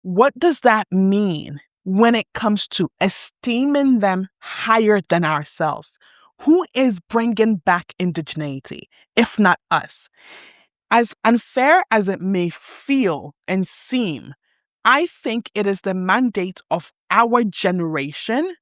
What does that mean when it comes to esteeming them higher than ourselves? Who is bringing back indigeneity, if not us? As unfair as it may feel and seem, I think it is the mandate of our generation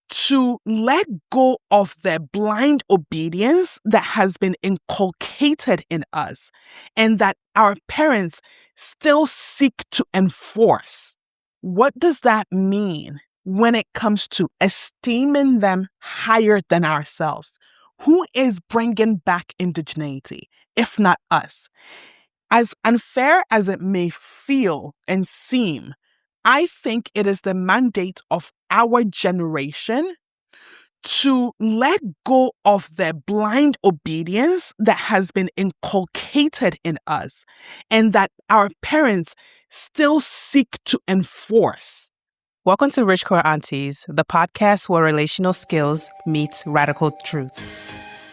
to let go of the blind obedience that has been inculcated in us and that our parents still seek to enforce. What does that mean when it comes to esteeming them higher than ourselves? Who is bringing back indigeneity, if not us? As unfair as it may feel and seem, I think it is the mandate of our generation to let go of the blind obedience that has been inculcated in us and that our parents still seek to enforce. Welcome to Rich Queer Aunties, the podcast where relational skills meets radical truth.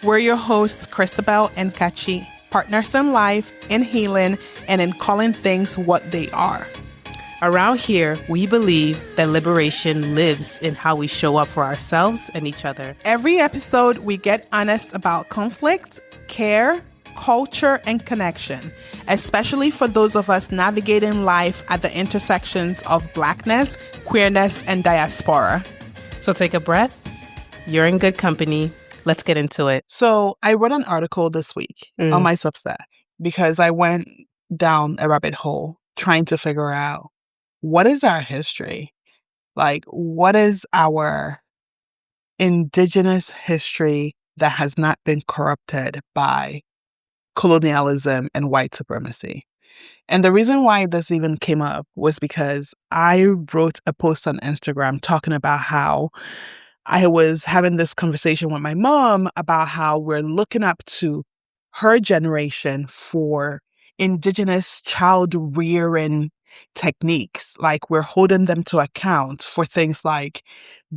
We're your hosts, Christabel and Kachi, partners in life, in healing, and in calling things what they are. Around here, we believe that liberation lives in how we show up for ourselves and each other. Every episode, we get honest about conflict, care, culture, and connection, especially for those of us navigating life at the intersections of Blackness, queerness, and diaspora. So take a breath. You're in good company. Let's get into it. So I wrote an article this week on my Substack because I went down a rabbit hole trying to figure out what is our history? Like, what is our indigenous history that has not been corrupted by colonialism and white supremacy? And the reason why this even came up was because I wrote a post on Instagram talking about how I was having this conversation with my mom about how we're looking up to her generation for indigenous child rearing techniques. Like, we're holding them to account for things like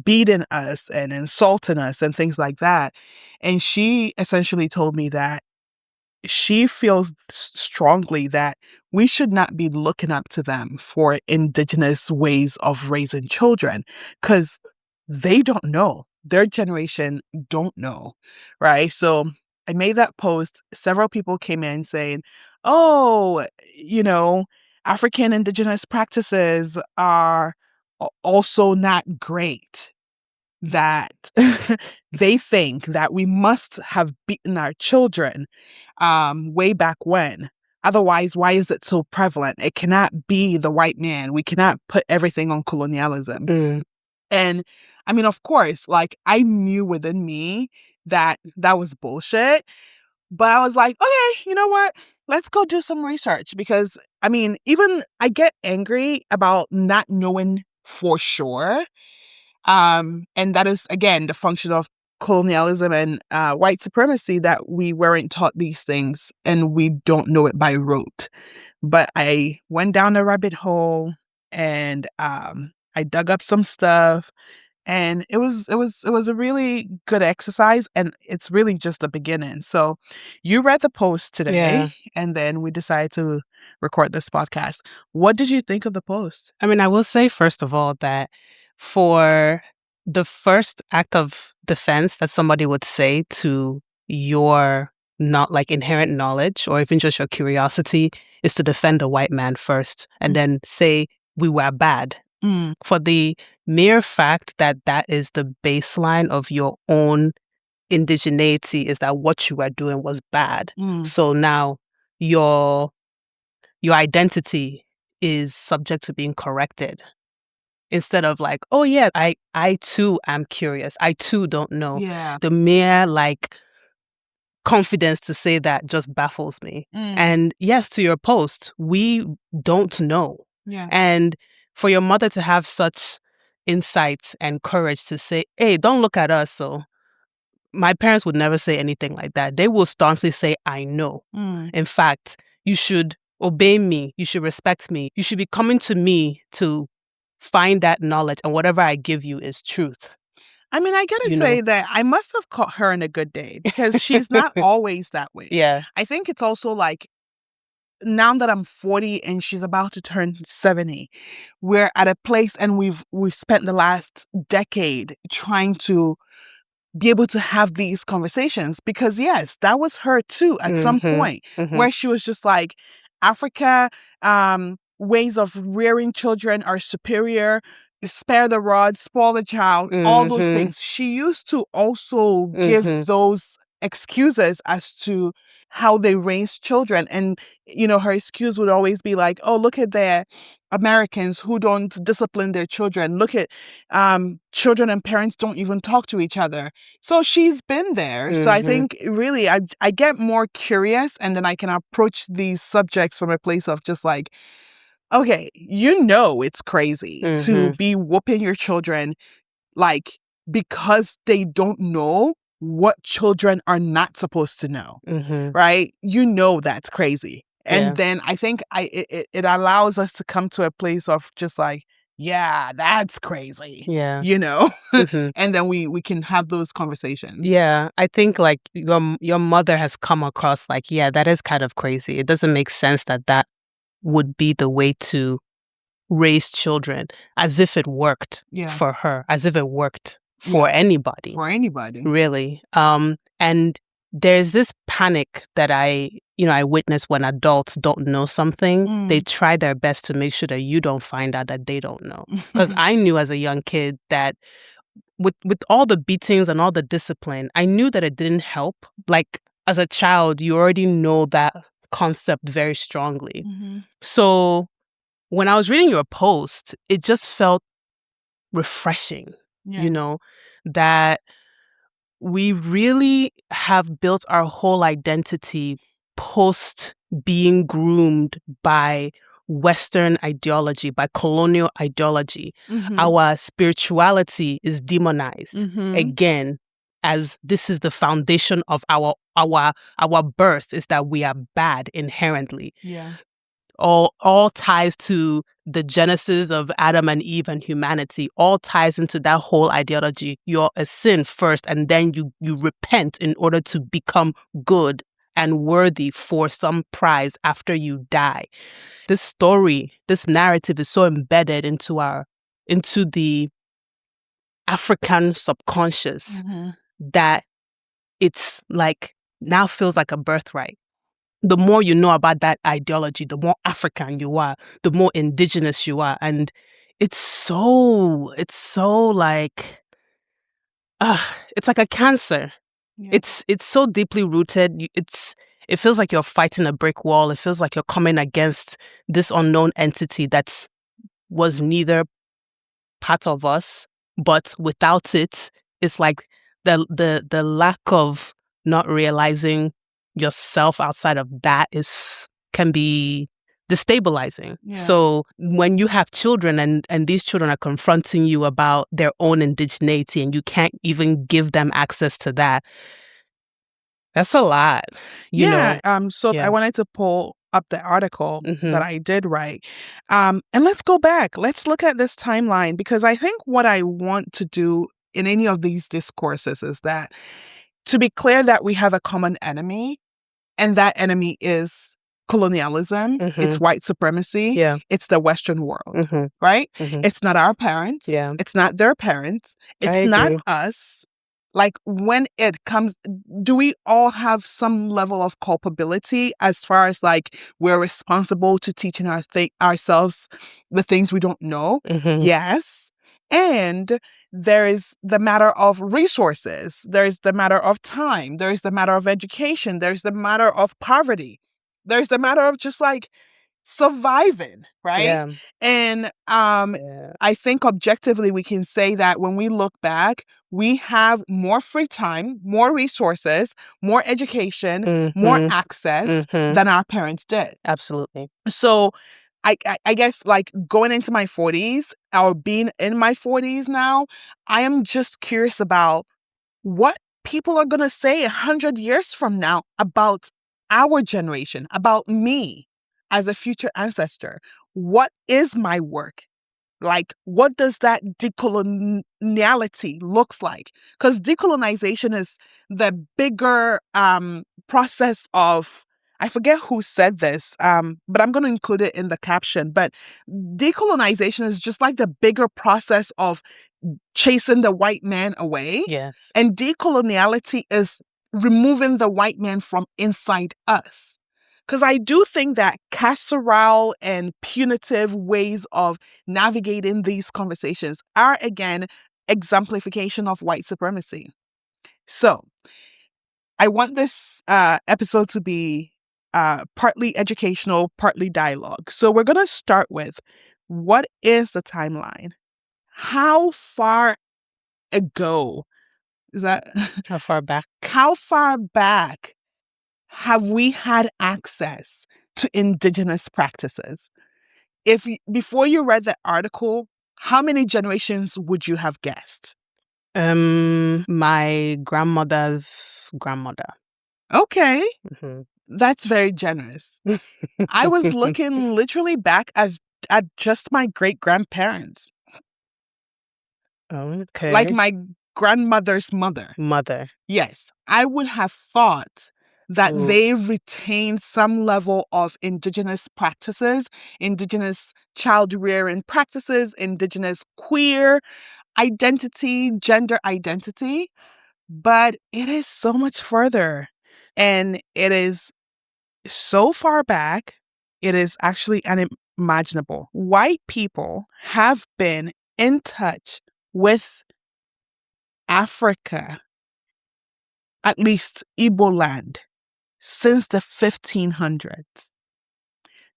beating us and insulting us and things like that. And she essentially told me that she feels strongly that we should not be looking up to them for indigenous ways of raising children because they don't know. Their generation don't know, right? So I made that post. Several people came in saying, oh, African indigenous practices are also not great. That they think that we must have beaten our children way back when. Otherwise, why is it so prevalent? It cannot be the white man. We cannot put everything on colonialism. And I mean, of course, like, I knew within me that that was bullshit. But I was like, okay, you know what? Let's go do some research because, I mean, even I get angry about not knowing for sure. And that is, again, the function of colonialism and white supremacy, that we weren't taught these things and we don't know it by rote. But I went down a rabbit hole and I dug up some stuff. And it was a really good exercise, and it's really just the beginning. So you read the post today, and then we decided to record this podcast. What did you think of the post? I mean, I will say, first of all, that for the first act of defense that somebody would say to your not like inherent knowledge or even just your curiosity is to defend a white man first and then say we were bad. For the mere fact that that is the baseline of your own indigeneity, is that what you were doing was bad. So now your identity is subject to being corrected. Instead of like, oh yeah, I too am curious. I too don't know. Yeah. The mere like confidence to say that just baffles me. And yes, to your post, we don't know. Yeah. And for your mother to have such insight and courage to say, hey, don't look at us. So my parents would never say anything like that. They will staunchly say, I know. In fact, you should obey me. You should respect me. You should be coming to me to find that knowledge. And whatever I give you is truth. I mean, I gotta say that I must have caught her in a good day because she's not always that way. Yeah. I think it's also like now that I'm 40 and she's about to turn 70, we're at a place, and we've spent the last decade trying to be able to have these conversations, because yes, that was her too at some point, where she was just like, Africa, ways of rearing children are superior, spare the rod, spoil the child, all those things. She used to also give those excuses as to how they raise children. And, her excuse would always be like, oh, look at the Americans who don't discipline their children. Look at children and parents don't even talk to each other. So she's been there. So I think really I get more curious, and then I can approach these subjects from a place of just like, okay, it's crazy to be whooping your children, like, because they don't know what children are not supposed to know, right? That's crazy. And then I think it allows us to come to a place of just like, yeah, that's crazy. Yeah. And then we can have those conversations. Yeah. I think like your mother has come across like, yeah, that is kind of crazy. It doesn't make sense that would be the way to raise children, as if it worked for her, as if it worked for anybody. For anybody. Really. And there's this panic that I witness when adults don't know something. They try their best to make sure that you don't find out that they don't know. Because I knew as a young kid that with all the beatings and all the discipline, I knew that it didn't help. Like, as a child, you already know that concept very strongly. So when I was reading your post, it just felt refreshing, that we really have built our whole identity post being groomed by Western ideology, by colonial ideology. Our spirituality is demonized again, as this is the foundation of our birth, is that we are bad inherently. All ties to the genesis of Adam and Eve and humanity, all ties into that whole ideology. You're a sin first, and then you repent in order to become good and worthy for some prize after you die. This story, this narrative is so embedded into the African subconscious that it's like now feels like a birthright. The more you know about that ideology, the more African you are, the more indigenous you are. And it's so like, it's like a cancer. It's so deeply rooted. It feels like you're fighting a brick wall. It feels like you're coming against this unknown entity that was neither part of us, but without it, it's like the lack of not realizing yourself outside of that can be destabilizing. So when you have children and these children are confronting you about their own indigeneity and you can't even give them access to that, that's a lot. I wanted to pull up the article that I did write. And let's go back. Let's look at this timeline, because I think what I want to do in any of these discourses is that to be clear that we have a common enemy, and that enemy is colonialism, it's white supremacy, it's the Western world, right? It's not our parents, it's not their parents, it's not us. Like, when it comes, do we all have some level of culpability as far as like we're responsible to teaching ourselves the things we don't know? Yes. And there is the matter of resources. There's the matter of time. There's the matter of education. There's the matter of poverty. There's the matter of just like surviving, right? And I think objectively we can say that when we look back, we have more free time, more resources, more education, more access than our parents did. Absolutely. So I guess like going into my 40s or being in my 40s now, I am just curious about what people are going to say 100 years from now about our generation, about me as a future ancestor. What is my work? Like, what does that decoloniality looks like? Because decolonization is the bigger process of I forget who said this, but I'm going to include it in the caption. But decolonization is just like the bigger process of chasing the white man away. Yes. And decoloniality is removing the white man from inside us. Because I do think that carceral and punitive ways of navigating these conversations are, again, exemplification of white supremacy. So I want this episode to be partly educational, partly dialogue. So we're going to start with, what is the timeline? How far ago is that? How far back? How far back have we had access to indigenous practices? Before you read the article, how many generations would you have guessed? My grandmother's grandmother. Okay. Mm-hmm. That's very generous. I was looking literally back at just my great-grandparents. Okay. Like my grandmother's mother. Yes. I would have thought that they retained some level of indigenous practices, indigenous child rearing practices, indigenous queer identity, gender identity. But it is so much further. And it is so far back, it is actually unimaginable. White people have been in touch with Africa, at least Igbo land, since the 1500s,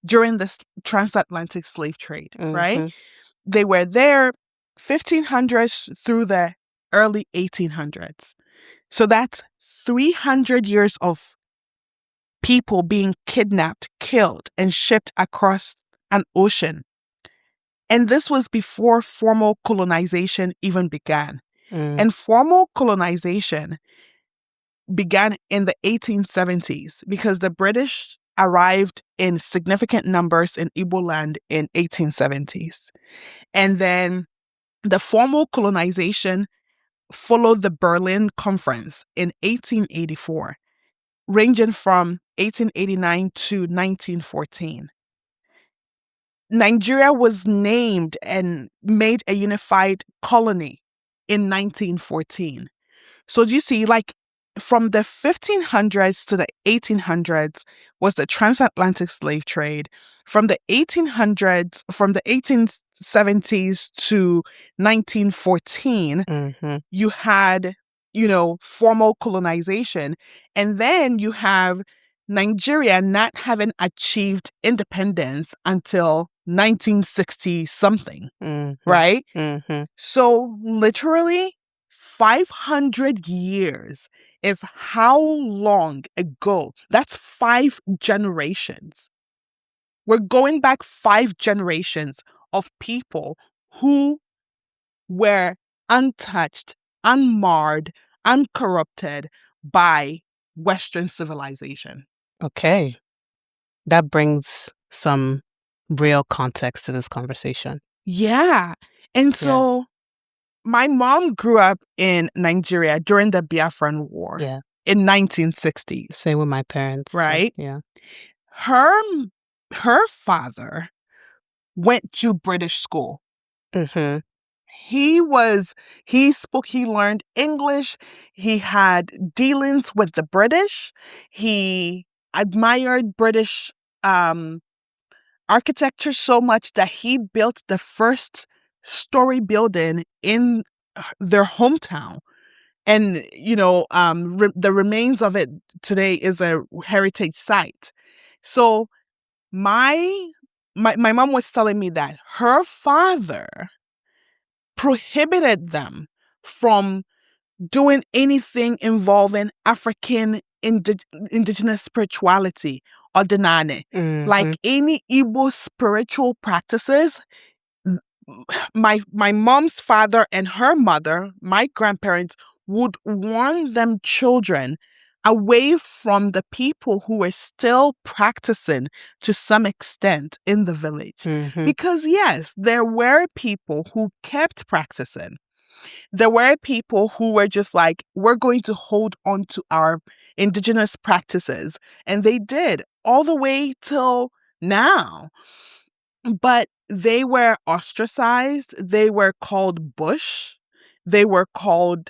during the transatlantic slave trade, right? They were there 1500s through the early 1800s. So that's 300 years of people being kidnapped, killed, and shipped across an ocean. And this was before formal colonization even began. And formal colonization began in the 1870s because the British arrived in significant numbers in Igbo land in 1870s. And then the formal colonization followed the Berlin Conference in 1884, ranging from 1889 to 1914. Nigeria was named and made a unified colony in 1914. So do you see, like, from the 1500s to the 1800s was the transatlantic slave trade. From the 1870s to 1914, you had, formal colonization. And then you have Nigeria not having achieved independence until 1960 something, right? So literally 500 years is how long ago. That's 5 generations. We're going back 5 generations of people who were untouched, unmarred, uncorrupted by Western civilization. Okay. That brings some real context to this conversation. Yeah. And so my mom grew up in Nigeria during the Biafran War in 1960s. Same with my parents. Right? Too. Yeah. Her father went to British school. He learned English. He had dealings with the British. He admired British architecture so much that he built the first story building in their hometown. And, the remains of it today is a heritage site. So my mom was telling me that her father prohibited them from doing anything involving African indigenous spirituality or denane. Like any Igbo spiritual practices, my mom's father and her mother, my grandparents, would warn them children away from the people who were still practicing to some extent in the village. Because yes, there were people who kept practicing. There were people who were just like, we're going to hold on to our indigenous practices. And they did all the way till now. But they were ostracized. They were called bush. They were called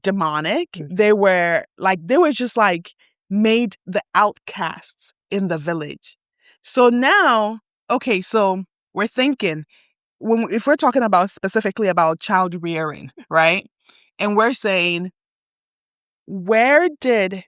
demonic. They were just like made the outcasts in the village. So now, okay, so we're thinking, if we're talking about specifically about child rearing, right? And we're saying, where did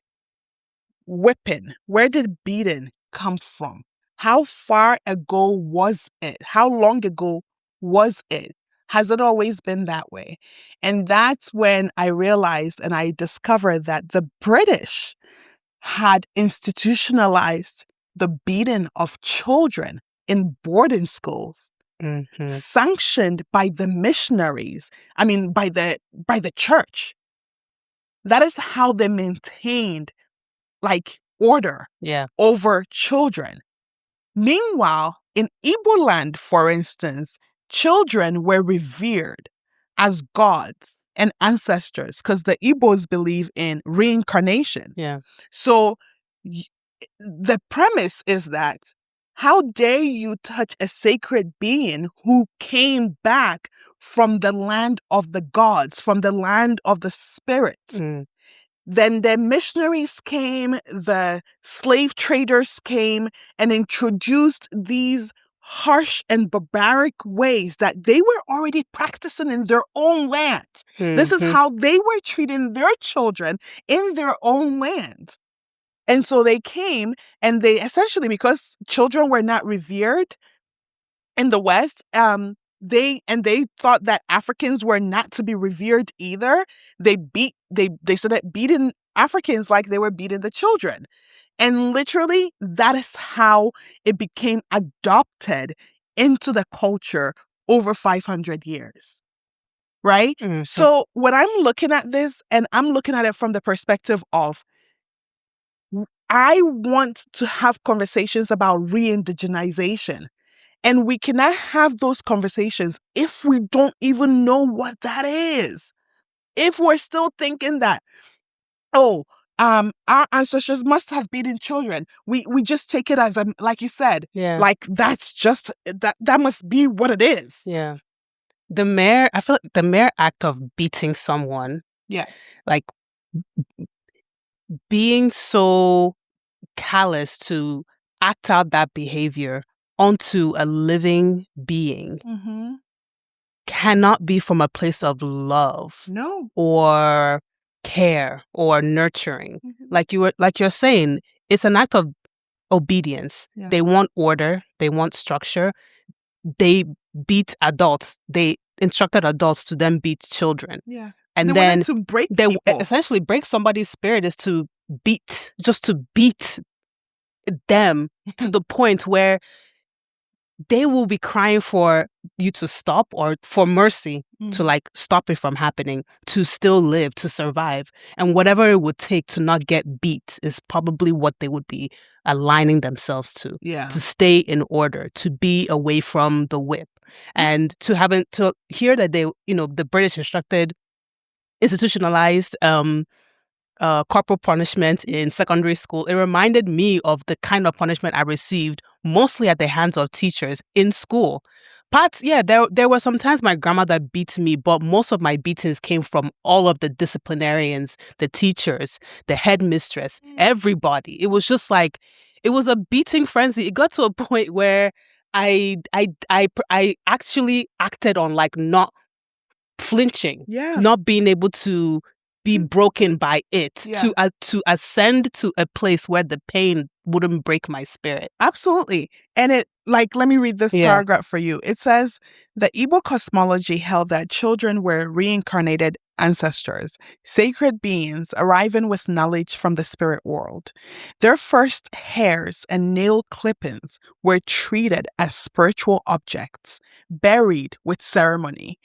whipping, where did beating come from? How far ago was it? How long ago was it? Has it always been that way? And that's when I realized and I discovered that the British had institutionalized the beating of children in boarding schools, sanctioned by the missionaries. I mean, by the church. That is how they maintained order over children. Meanwhile, in Igbo land, for instance, children were revered as gods and ancestors because the Igbos believe in reincarnation. Yeah. So the premise is that how dare you touch a sacred being who came back from the land of the gods, from the land of the spirits? Then the missionaries came, the slave traders came and introduced these harsh and barbaric ways that they were already practicing in their own land. This is how they were treating their children in their own land. And so they came and they essentially, because children were not revered in the West, they thought that Africans were not to be revered either. They started beating Africans like they were beating the children. And literally, that is how it became adopted into the culture over 500 years. Right? So when I'm looking at this, and I'm looking at it from the perspective of, I want to have conversations about re-indigenization. And we cannot have those conversations if we don't even know what that is. If we're still thinking that, our ancestors must have beaten children. We just take it as, like you said, like that's just, that must be what it is. Yeah. I feel like the mere act of beating someone, like being so callous to act out that behavior onto a living being cannot be from a place of love or care or nurturing. Like you're saying, it's an act of obedience. They want order, they want structure. They beat adults. They instructed adults to then beat children. And they then wanted to break they people. essentially break somebody's spirit is to beat them to the point where they will be crying for you to stop or for mercy to stop it from happening, to still live, to survive. And whatever it would take to not get beat is probably what they would be aligning themselves to stay in order, to be away from the whip. And to hear that they, the British institutionalized corporal punishment in secondary school, it reminded me of the kind of punishment I received mostly at the hands of teachers in school. There were some times my grandmother beat me, but most of my beatings came from all of the disciplinarians, the teachers, the headmistress, everybody. It was just like, it was a beating frenzy. It got to a point where I actually acted on not flinching, not being able to be broken by it, to ascend to a place where the pain wouldn't break my spirit. Absolutely. And it, let me read this paragraph for you. It says, the Igbo cosmology held that children were reincarnated ancestors, sacred beings arriving with knowledge from the spirit world. Their first hairs and nail clippings were treated as spiritual objects, buried with ceremony.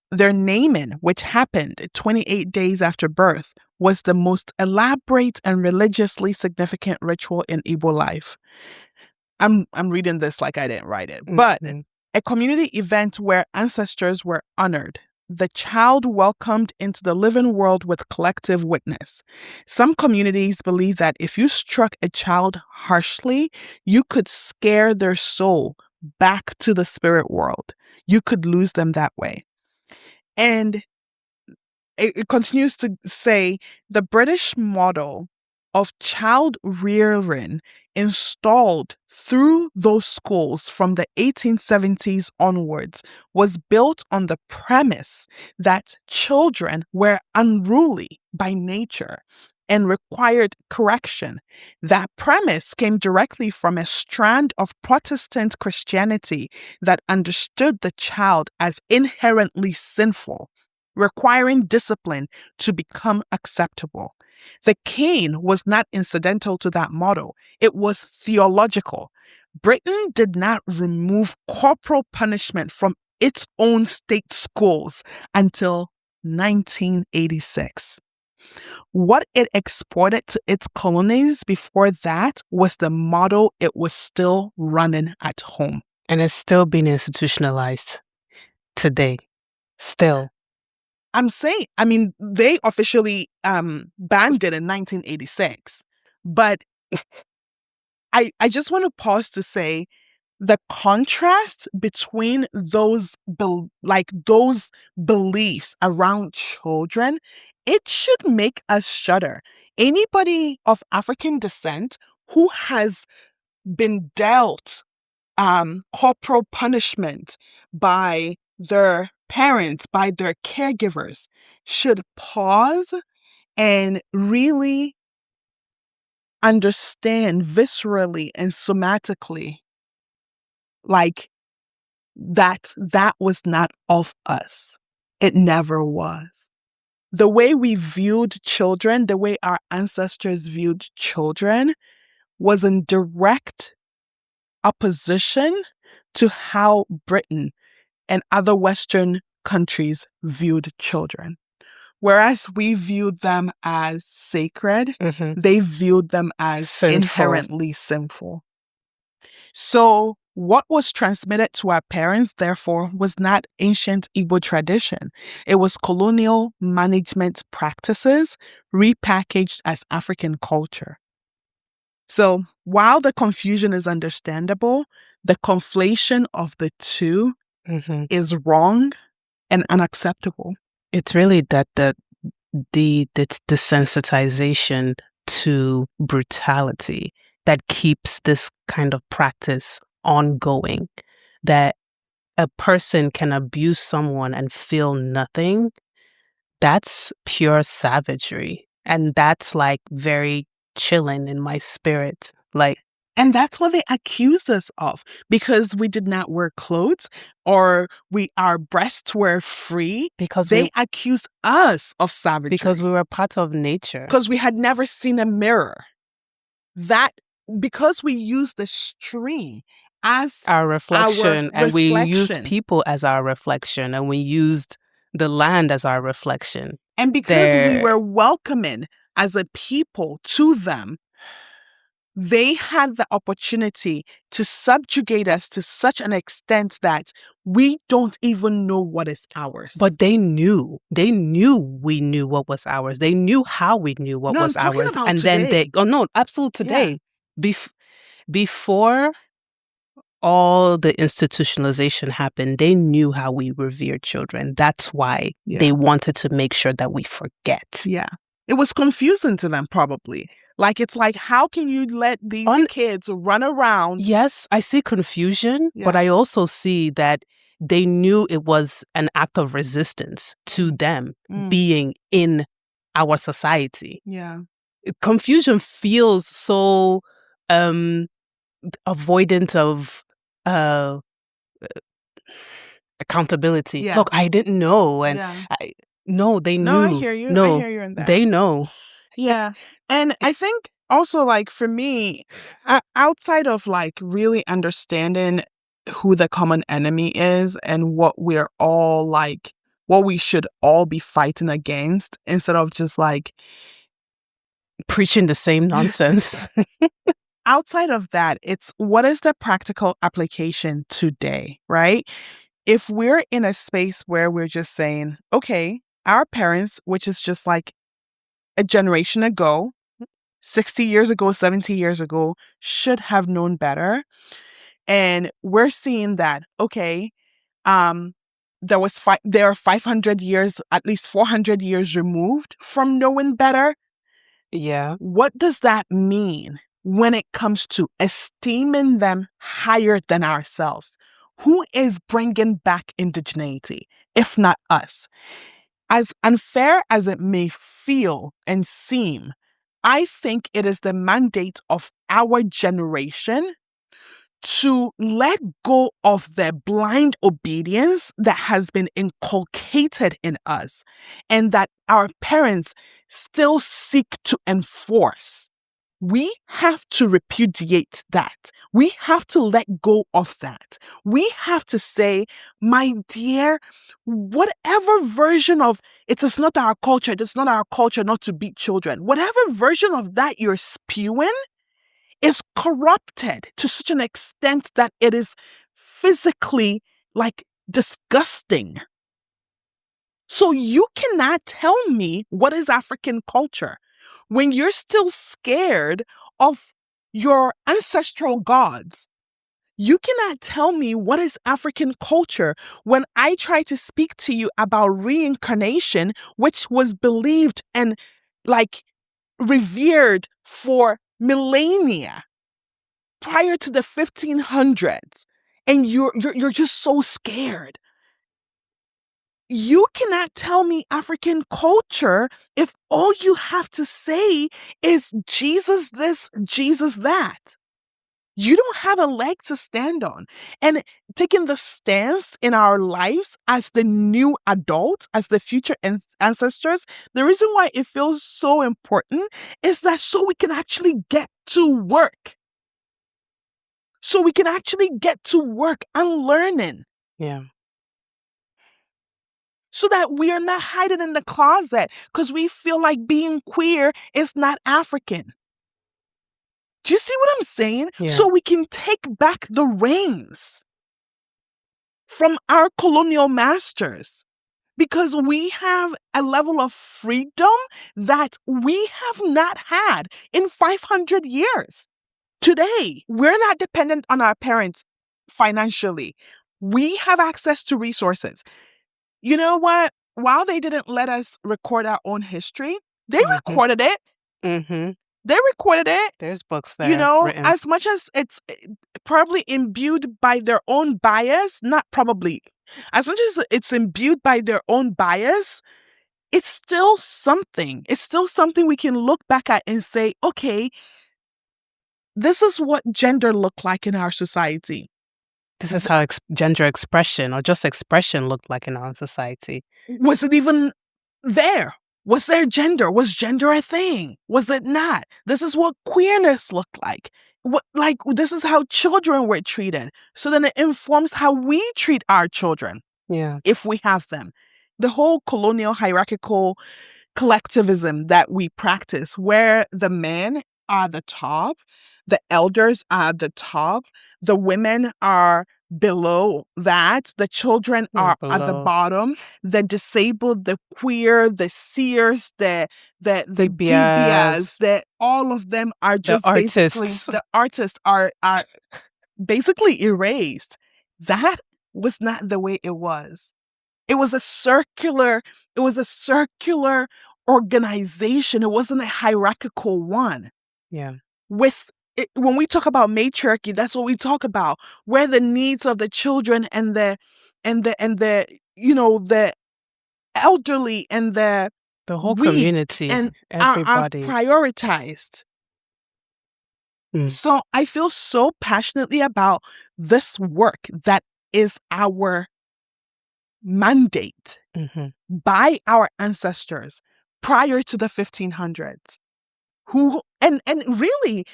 Their naming, which happened 28 days after birth, was the most elaborate and religiously significant ritual in Igbo life. I'm reading this like I didn't write it, but a community event where ancestors were honored, the child welcomed into the living world with collective witness. Some communities believe that if you struck a child harshly, you could scare their soul back to the spirit world. You could lose them that way. And it continues to say the British model of child rearing installed through those schools from the 1870s onwards was built on the premise that children were unruly by nature and required correction. That premise came directly from a strand of Protestant Christianity that understood the child as inherently sinful, requiring discipline to become acceptable. The cane was not incidental to that model. It was theological. Britain did not remove corporal punishment from its own state schools until 1986. What it exported to its colonies before that was the model it was still running at home. And it's still being institutionalized today. Still. They officially banned it in 1986, but I just want to pause to say the contrast between those beliefs around children, it should make us shudder. Anybody of African descent who has been dealt corporal punishment by their parents, by their caregivers, should pause and really understand viscerally and somatically that was not of us. It never was. The way we viewed children, the way our ancestors viewed children, was in direct opposition to how Britain and other Western countries viewed children. Whereas we viewed them as sacred, they viewed them as inherently sinful. So what was transmitted to our parents, therefore, was not ancient Igbo tradition. It was colonial management practices repackaged as African culture. So while the confusion is understandable, the conflation of the two is wrong and unacceptable. It's really that the desensitization to brutality that keeps this kind of practice ongoing, that a person can abuse someone and feel nothing. That's pure savagery. And that's very chilling in my spirit. And that's what they accused us of, because we did not wear clothes or our breasts were free. Because they accused us of savagery. Because we were part of nature. Because we had never seen a mirror. Because we used the stream as our reflection, and we used people as our reflection, and we used the land as our reflection. And because we were welcoming as a people to them, they had the opportunity to subjugate us to such an extent that we don't even know what is ours. But they knew we knew what was ours. They knew how we knew what was ours. And today. Today. Before all the institutionalization happened, they knew how we revered children. That's why they wanted to make sure that we forget. Yeah. It was confusing to them, probably. It's how can you let these kids run around? Yes, I see confusion, but I also see that they knew it was an act of resistance to them being in our society. Yeah. Confusion feels so avoidant of accountability. Yeah. Look, I didn't know. And no, they knew. No, I hear you. No, I hear you in that. They know. Yeah. And I think also for me, outside of really understanding who the common enemy is and what we're all what we should all be fighting against, instead of just preaching the same nonsense. Outside of that, it's what is the practical application today, right? if we're in a space where we're just saying, okay, our parents, which is just like a generation ago, 60 years ago, 70 years ago, should have known better. And we're seeing that, okay, there are 500 years, at least 400 years removed from knowing better. Yeah. What does that mean when it comes to esteeming them higher than ourselves? Who is bringing back indigeneity, if not us? As unfair as it may feel and seem, I think it is the mandate of our generation to let go of the blind obedience that has been inculcated in us and that our parents still seek to enforce. We have to repudiate that. We have to let go of that. We have to say, my dear, whatever version of it is not our culture, it is not our culture not to beat children, whatever version of that you're spewing is corrupted to such an extent that it is physically like disgusting. So you cannot tell me what is African culture when you're still scared of your ancestral gods. You cannot tell me what is African culture when I try to speak to you about reincarnation, which was believed and like revered for millennia prior to the 1500s, and you're just so scared. You cannot tell me African culture if all you have to say is Jesus this, Jesus that. You don't have a leg to stand on. And taking the stance in our lives as the new adult, as the future ancestors, the reason why it feels so important is that so we can actually get to work. So we can actually get to work unlearning. Yeah. So that we are not hiding in the closet because we feel like being queer is not African. Do you see what I'm saying? Yeah. So we can take back the reins from our colonial masters because we have a level of freedom that we have not had in 500 years. Today, we're not dependent on our parents financially. We have access to resources. You know what? While they didn't let us record our own history, they recorded it. Mm-hmm. They recorded it. There's books there written. As much as it's probably imbued by their own bias, not probably, as much as it's imbued by their own bias, it's still something. It's still something we can look back at and say, okay, this is what gender looked like in our society. This is how gender expression or just expression looked like in our society. Was it even there? Was there gender? Was gender a thing? Was it not? This is what queerness looked like. This is how children were treated. So then it informs how we treat our children. Yeah. If we have them. The whole colonial hierarchical collectivism that we practice, where the men are the top, the elders are the top, the women are below that, the children are at the bottom, the disabled, the queer, the seers, the DBS, all of them are just basically the artists are basically erased. That was not the way it was. It was a circular organization. It wasn't a hierarchical one. Yeah. When we talk about matriarchy, that's what we talk about, where the needs of the children and the elderly and the whole community and everybody are prioritized. So I feel so passionately about this work that is our mandate by our ancestors prior to the 1500s, who and really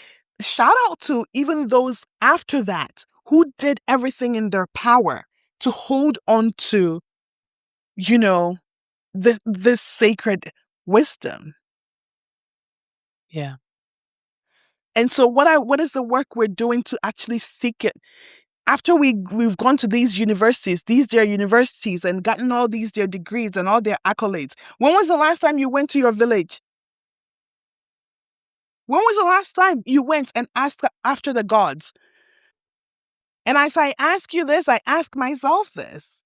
shout out to even those after that who did everything in their power to hold on to, this sacred wisdom. Yeah. And so what is the work we're doing to actually seek it after we've gone to these their universities and gotten all these their degrees and all their accolades, when was the last time you went to your village? When was the last time you went and asked after the gods? And as I ask you this, I ask myself this.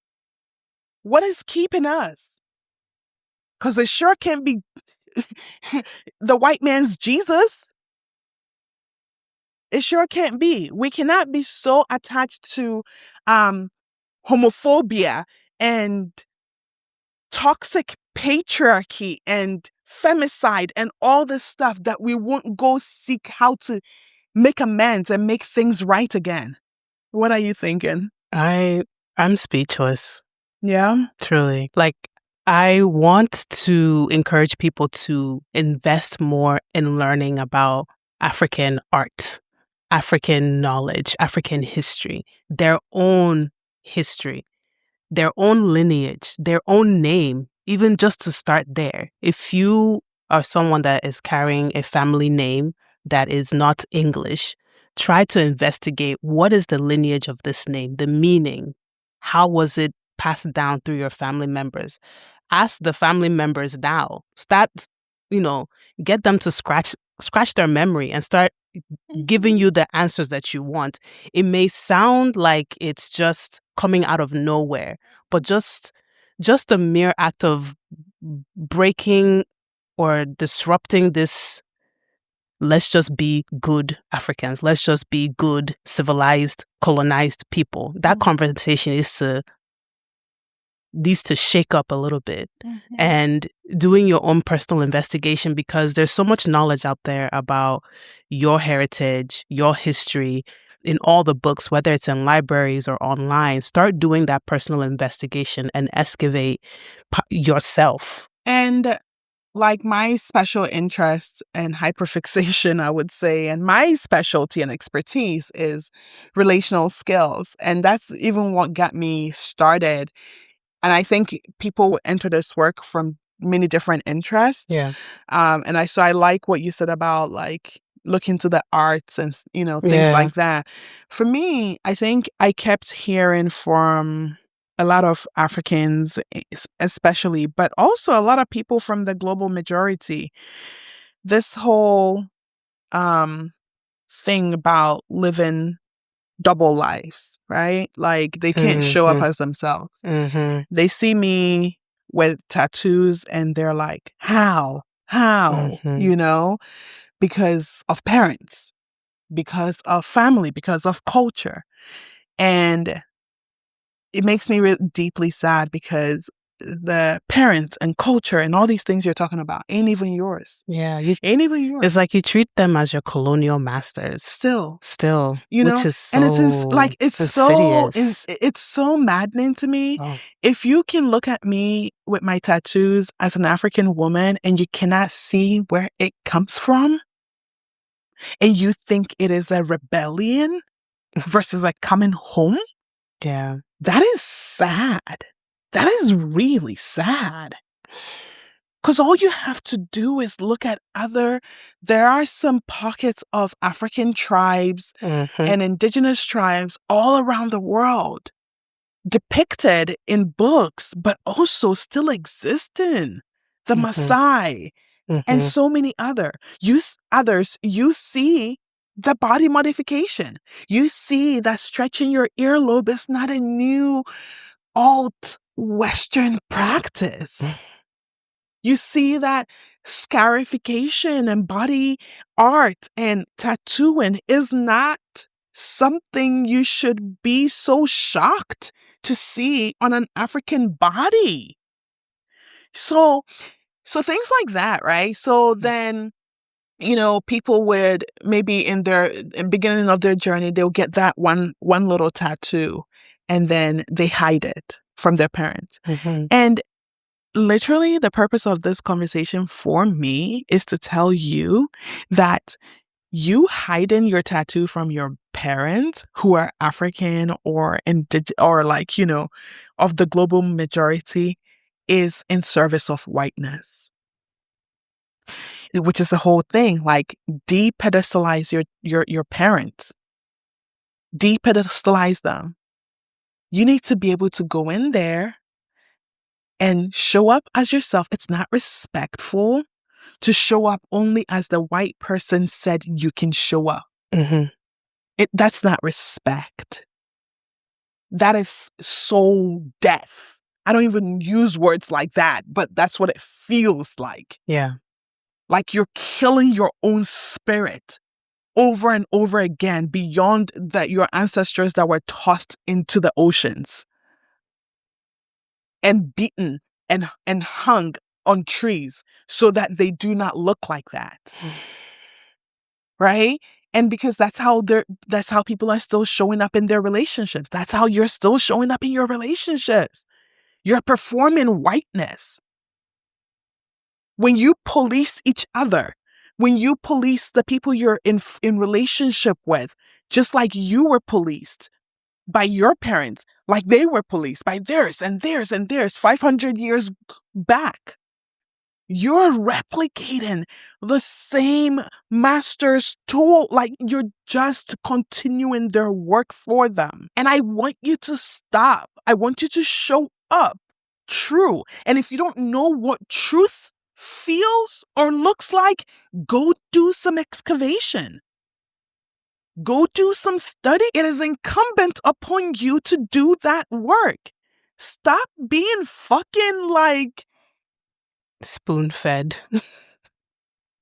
What is keeping us? Because it sure can't be the white man's Jesus. It sure can't be. We cannot be so attached to homophobia and toxic patriarchy and femicide and all this stuff that we won't go seek how to make amends and make things right again. What are you thinking? I'm speechless. Yeah? Truly. Like, I want to encourage people to invest more in learning about African art, African knowledge, African history, their own history, their own lineage, their own name, even just to start there. If you are someone that is carrying a family name that is not English, try to investigate what is the lineage of this name, the meaning, how was it passed down through your family members. Ask the family members now. Start, get them to scratch their memory and start giving you the answers that you want. It may sound like it's just coming out of nowhere, but just the mere act of breaking or disrupting this, let's just be good Africans, let's just be good civilized colonized people. That conversation needs to shake up a little bit. And doing your own personal investigation, because there's so much knowledge out there about your heritage, your history in all the books, whether it's in libraries or online. Start doing that personal investigation and excavate yourself. And like my special interest and hyperfixation, I would say, and my specialty and expertise is relational skills. And that's even what got me started. And I think people enter this work from many different interests. Yeah. And I like what you said about like look into the arts and, things like that. For me, I think I kept hearing from a lot of Africans, especially, but also a lot of people from the global majority, this whole thing about living double lives, right? Like they can't show up as themselves. They see me with tattoos and they're like, how, because of parents, because of family, because of culture. And it makes me deeply sad because the parents and culture and all these things you're talking about ain't even yours. Yeah. Ain't even yours. It's like you treat them as your colonial masters. Still. Which is so and it's so maddening to me. Oh. If you can look at me with my tattoos as an African woman and you cannot see where it comes from, and you think it is a rebellion versus like coming home, yeah, that is sad. That is really sad. Because all you have to do is look at there are some pockets of African tribes and indigenous tribes all around the world depicted in books, but also still existing. The Maasai and so many others. You see the body modification. You see that stretching your earlobe is not a new alt Western practice. You see that scarification and body art and tattooing is not something you should be so shocked to see on an African body. So things like that, right? So then, people would maybe in beginning of their journey, they'll get that one little tattoo and then they hide it from their parents. And literally, the purpose of this conversation for me is to tell you that you hiding your tattoo from your parents who are African or of the global majority is in service of whiteness, which is the whole thing. Like, de-pedestalize your parents. depedestalize them. You need to be able to go in there and show up as yourself. It's not respectful to show up only as the white person said you can show up. Mm-hmm. That's not respect. That is soul death. I don't even use words like that, but that's what it feels like. Yeah. Like you're killing your own spirit over and over again beyond that your ancestors that were tossed into the oceans and beaten and hung on trees so that they do not look like that. Right? And because that's how people are still showing up in their relationships. That's how you're still showing up in your relationships. You're performing whiteness. When you police each other, when you police the people you're in relationship with, just like you were policed by your parents, like they were policed by theirs and theirs and theirs 500 years back. You're replicating the same master's tool, like you're just continuing their work for them. And I want you to stop. I want you to show up true. And if you don't know what truth feels or looks like, go do some excavation. Go do some study. It is incumbent upon you to do that work. Stop being fucking like spoon-fed.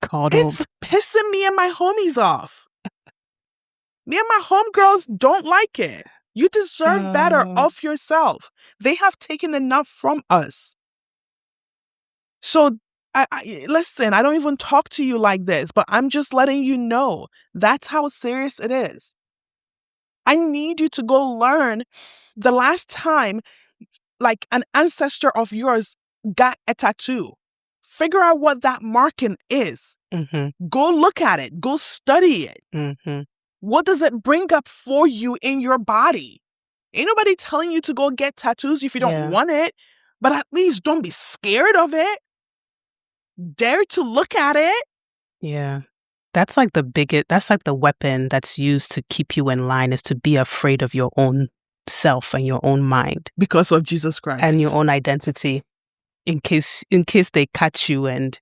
Coddled. It's pissing me and my homies off. Me and my homegirls don't like it. You deserve better of yourself. They have taken enough from us. So, listen, I don't even talk to you like this, but I'm just letting you know that's how serious it is. I need you to go learn the last time, like, an ancestor of yours got a tattoo. Figure out what that marking is. Mm-hmm. Go look at it. Go study it. Mm-hmm. What does it bring up for you in your body? Ain't nobody telling you to go get tattoos if you don't want it, but at least don't be scared of it. Dare to look at it. Yeah. That's like the weapon that's used to keep you in line, is to be afraid of your own self and your own mind. Because of Jesus Christ. And your own identity. In case they catch you and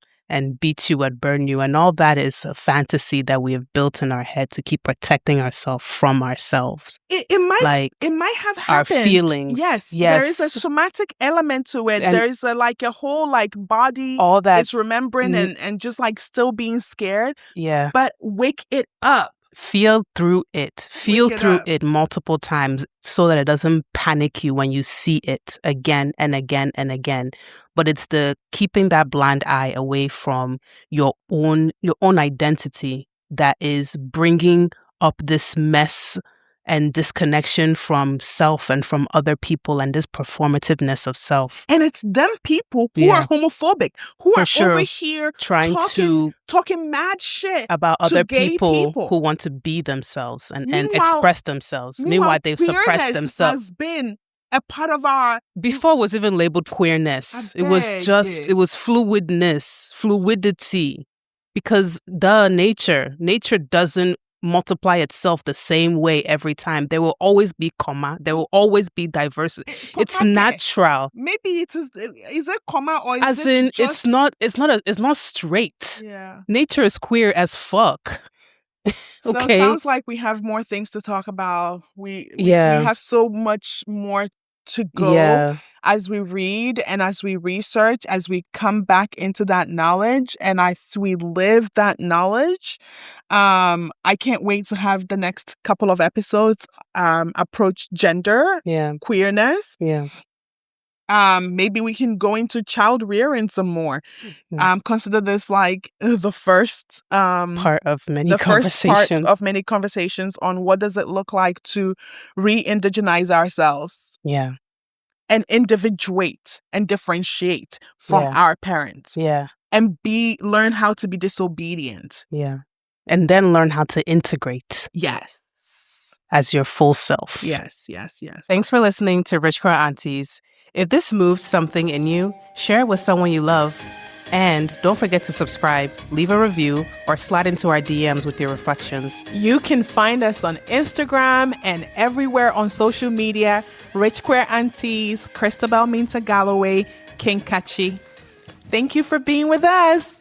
beat you and burn you. And all that is a fantasy that we have built in our head to keep protecting ourselves from ourselves. It might have happened. Our feelings. Yes. There is a somatic element to it. And there's a whole body. All that. It's remembering and just still being scared. Yeah. But wake it up. Feel through it. Feel through it multiple times so that it doesn't panic you when you see it again and again and again. But it's the keeping that blind eye away from your own identity that is bringing up this mess and disconnection from self and from other people and this performativeness of self. And it's them people who are homophobic, who are over here talking mad shit about other people who want to be themselves and express themselves. Meanwhile, they've suppressed themselves. Has been a part of our... Before it was even labeled queerness. It was fluidity. Because nature doesn't multiply itself the same way every time. There will always be comma. There will always be diversity. It's natural. Maybe it is it comma or is it just... it's not straight. Yeah. Nature is queer as fuck. So it sounds like we have more things to talk about. We have so much more to go as we read and as we research, as we come back into that knowledge and as we live that knowledge. I can't wait to have the next couple of episodes approach gender, queerness. Yeah. Maybe we can go into child rearing some more. Consider this the first part of many conversations on what does it look like to re-indigenize ourselves. Yeah. And individuate and differentiate from our parents. Yeah. And learn how to be disobedient. Yeah. And then learn how to integrate. Yes. As your full self. Yes. Thanks for listening to Rich Queer Aunties. If this moved something in you, share it with someone you love. And don't forget to subscribe, leave a review, or slide into our DMs with your reflections. You can find us on Instagram and everywhere on social media. Rich Queer Aunties, Christabel Minta Galloway, King Kachi. Thank you for being with us.